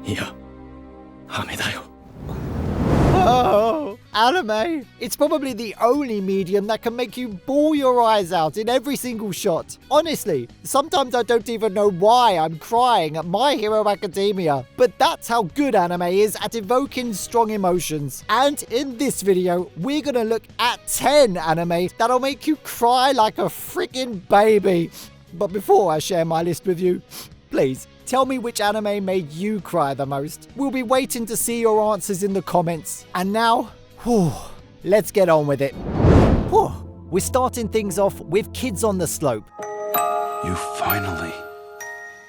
いや、雨だよ。 Oh, anime. It's probably the only medium that can make you bawl your eyes out in every single shot. Honestly, sometimes I don't even know why I'm crying at My Hero Academia, but that's how good anime is at evoking strong emotions. And in this video, we're gonna look at 10 anime that'll make you cry like a freaking baby. But before I share my list with you, please, tell me which anime made you cry the most. We'll be waiting to see your answers in the comments. And now, let's get on with it. We're starting things off with Kids on the Slope. You finally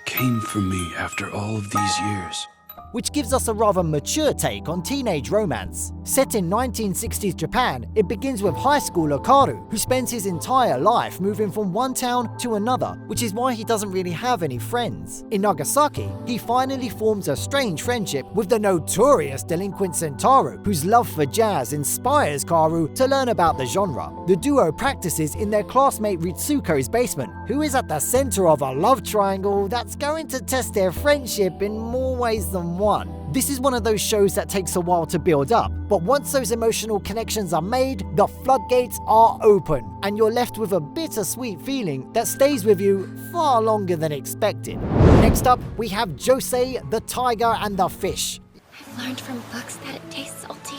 came for me after all of these years. Which gives us a rather mature take on teenage romance. Set in 1960s Japan, it begins with high schooler Karu, who spends his entire life moving from one town to another, which is why he doesn't really have any friends. In Nagasaki, he finally forms a strange friendship with the notorious delinquent Sentaro, whose love for jazz inspires Karu to learn about the genre. The duo practices in their classmate Ritsuko's basement, who is at the center of a love triangle that's going to test their friendship in more ways than one. This is one of those shows that takes a while to build up, but once those emotional connections are made, the floodgates are open, and you're left with a bittersweet feeling that stays with you far longer than expected. Next up, we have Josei, the Tiger and the Fish. I've learned from books that it tastes salty.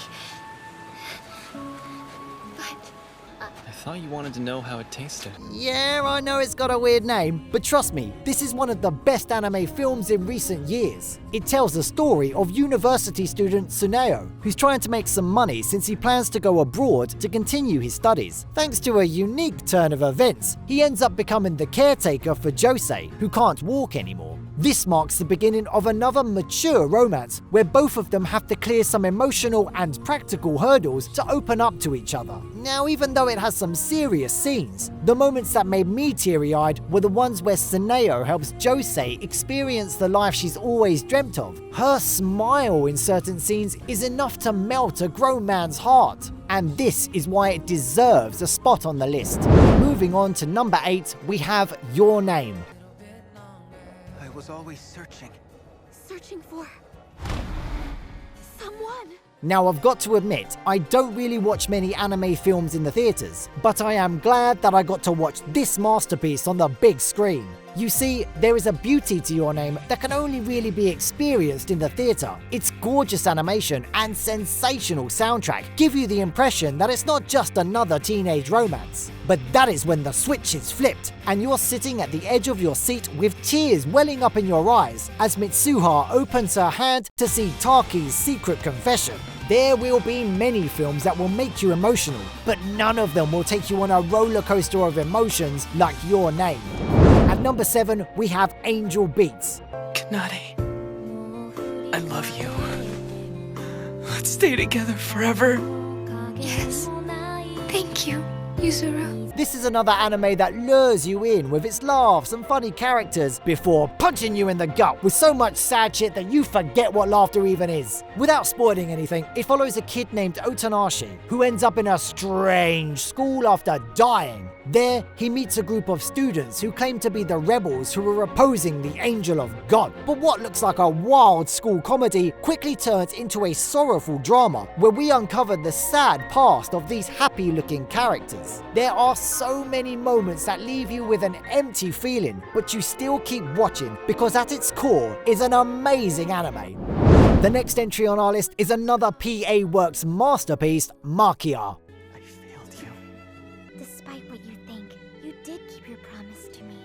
I thought you wanted to know how it tasted. Yeah, I know it's got a weird name, but trust me, this is one of the best anime films in recent years. It tells the story of university student Tsuneo, who's trying to make some money since he plans to go abroad to continue his studies. Thanks to a unique turn of events, he ends up becoming the caretaker for Josei, who can't walk anymore. This marks the beginning of another mature romance, where both of them have to clear some emotional and practical hurdles to open up to each other. Now, even though it has some serious scenes, the moments that made me teary-eyed were the ones where Tsuneo helps Josei experience the life she's always dreamt of. Her smile in certain scenes is enough to melt a grown man's heart. And this is why it deserves a spot on the list. Moving on to number 8, we have Your Name. I was always searching. Searching for someone. Now, I've got to admit, I don't really watch many anime films in the theatres, but I am glad that I got to watch this masterpiece on the big screen. You see, there is a beauty to Your Name that can only really be experienced in the theatre. Its gorgeous animation and sensational soundtrack give you the impression that it's not just another teenage romance. But that is when the switch is flipped, and you're sitting at the edge of your seat with tears welling up in your eyes as Mitsuha opens her hand to see Taki's secret confession. There will be many films that will make you emotional, but none of them will take you on a roller coaster of emotions like Your Name. At number 7, we have Angel Beats. Clannad, I love you. Let's stay together forever. Yes. Thank you, Yuzuru. This is another anime that lures you in with its laughs and funny characters before punching you in the gut with so much sad shit that you forget what laughter even is. Without spoiling anything, it follows a kid named Otanashi who ends up in a strange school after dying. There, he meets a group of students who claim to be the rebels who were opposing the Angel of God. But what looks like a wild school comedy quickly turns into a sorrowful drama where we uncover the sad past of these happy-looking characters. There are so many moments that leave you with an empty feeling, but you still keep watching because at its core is an amazing anime. The next entry on our list is another PA Works masterpiece, Makia. I failed you. Despite what you think, you did keep your promise to me.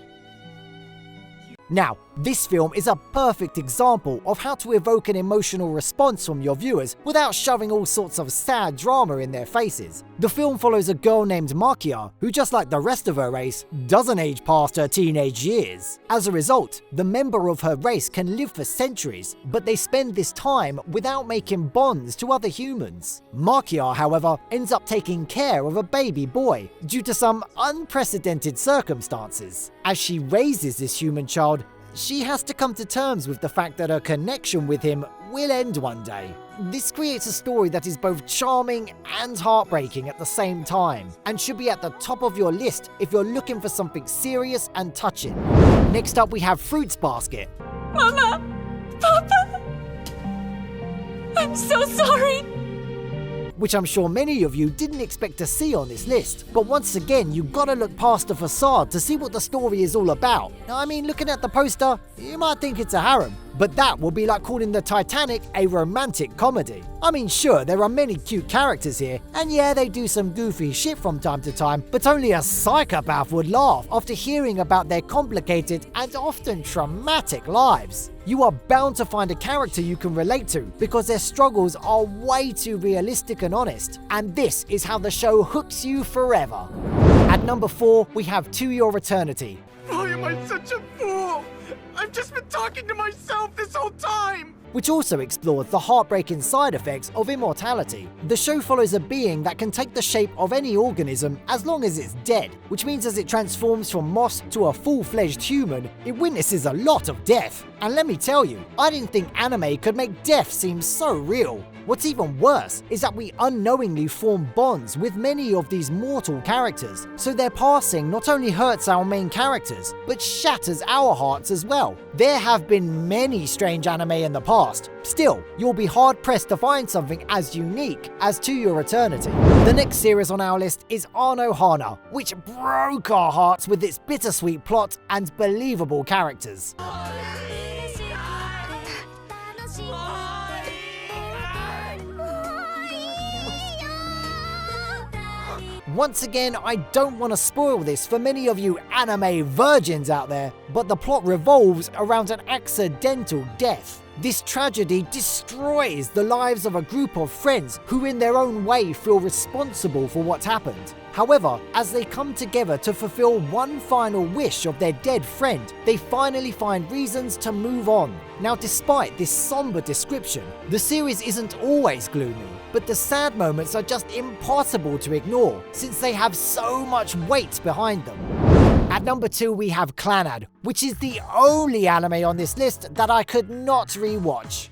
Now, this film is a perfect example of how to evoke an emotional response from your viewers without shoving all sorts of sad drama in their faces. The film follows a girl named Makia, who just like the rest of her race, doesn't age past her teenage years. As a result, the member of her race can live for centuries, but they spend this time without making bonds to other humans. Makia, however, ends up taking care of a baby boy due to some unprecedented circumstances. As she raises this human child, she has to come to terms with the fact that her connection with him will end one day. This creates a story that is both charming and heartbreaking at the same time, and should be at the top of your list if you're looking for something serious and touching. Next up we have Fruits Basket. Mama! Papa! I'm so sorry. Which I'm sure many of you didn't expect to see on this list. But once again, you gotta look past the facade to see what the story is all about. Now, I mean, looking at the poster, you might think it's a harem, but that would be like calling the Titanic a romantic comedy. I mean, sure, there are many cute characters here, and yeah, they do some goofy shit from time to time, but only a psychopath would laugh after hearing about their complicated and often traumatic lives. You are bound to find a character you can relate to because their struggles are way too realistic and honest, and this is how the show hooks you forever. At number 4, we have To Your Eternity. Why am I such a fool? I've just been talking to myself this whole time! Which also explores the heartbreaking side effects of immortality. The show follows a being that can take the shape of any organism as long as it's dead, which means as it transforms from moss to a full-fledged human, it witnesses a lot of death. And let me tell you, I didn't think anime could make death seem so real. What's even worse is that we unknowingly form bonds with many of these mortal characters, so their passing not only hurts our main characters, but shatters our hearts as well. There have been many strange anime in the past. Still, you'll be hard-pressed to find something as unique as To Your Eternity. The next series on our list is Arno Hana, which broke our hearts with its bittersweet plot and believable characters. Once again, I don't want to spoil this for many of you anime virgins out there, but the plot revolves around an accidental death. This tragedy destroys the lives of a group of friends who in their own way feel responsible for what's happened. However, as they come together to fulfill one final wish of their dead friend, they finally find reasons to move on. Now, despite this somber description, the series isn't always gloomy, but the sad moments are just impossible to ignore since they have so much weight behind them. At number 2, we have Clannad, which is the only anime on this list that I could not rewatch.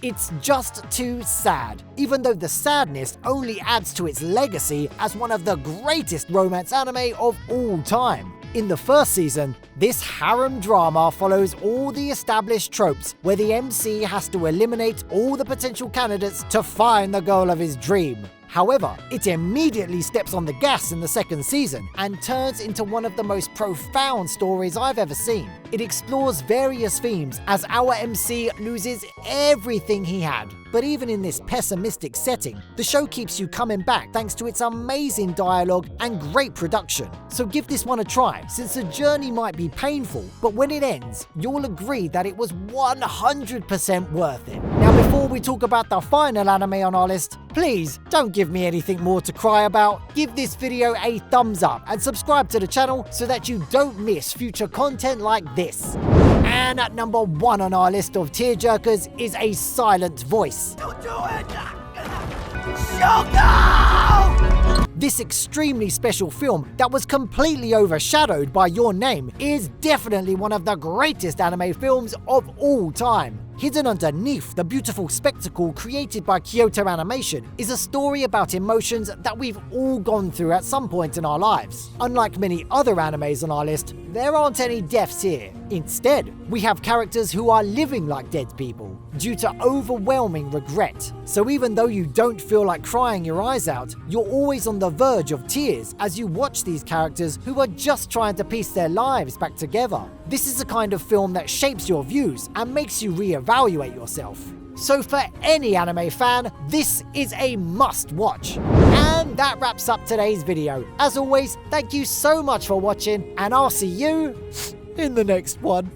It's just too sad, even though the sadness only adds to its legacy as one of the greatest romance anime of all time. In the first season, this harem drama follows all the established tropes where the MC has to eliminate all the potential candidates to find the girl of his dream. However, it immediately steps on the gas in the second season and turns into one of the most profound stories I've ever seen. It explores various themes as our MC loses everything he had. But even in this pessimistic setting, the show keeps you coming back thanks to its amazing dialogue and great production. So give this one a try, since the journey might be painful, but when it ends, you'll agree that it was 100% worth it. Now, before we talk about the final anime on our list, please don't give me anything more to cry about. Give this video a thumbs up and subscribe to the channel so that you don't miss future content like this. And at number 1 on our list of tearjerkers is A Silent Voice. Don't do it! Shoko! This extremely special film that was completely overshadowed by Your Name is definitely one of the greatest anime films of all time. Hidden underneath the beautiful spectacle created by Kyoto Animation is a story about emotions that we've all gone through at some point in our lives. Unlike many other animes on our list, there aren't any deaths here. Instead, we have characters who are living like dead people due to overwhelming regret. So even though you don't feel like crying your eyes out, you're always on the verge of tears as you watch these characters who are just trying to piece their lives back together. This is the kind of film that shapes your views and makes you reevaluate yourself. So for any anime fan, this is a must watch. And that wraps up today's video. As always, thank you so much for watching, and I'll see you in the next one.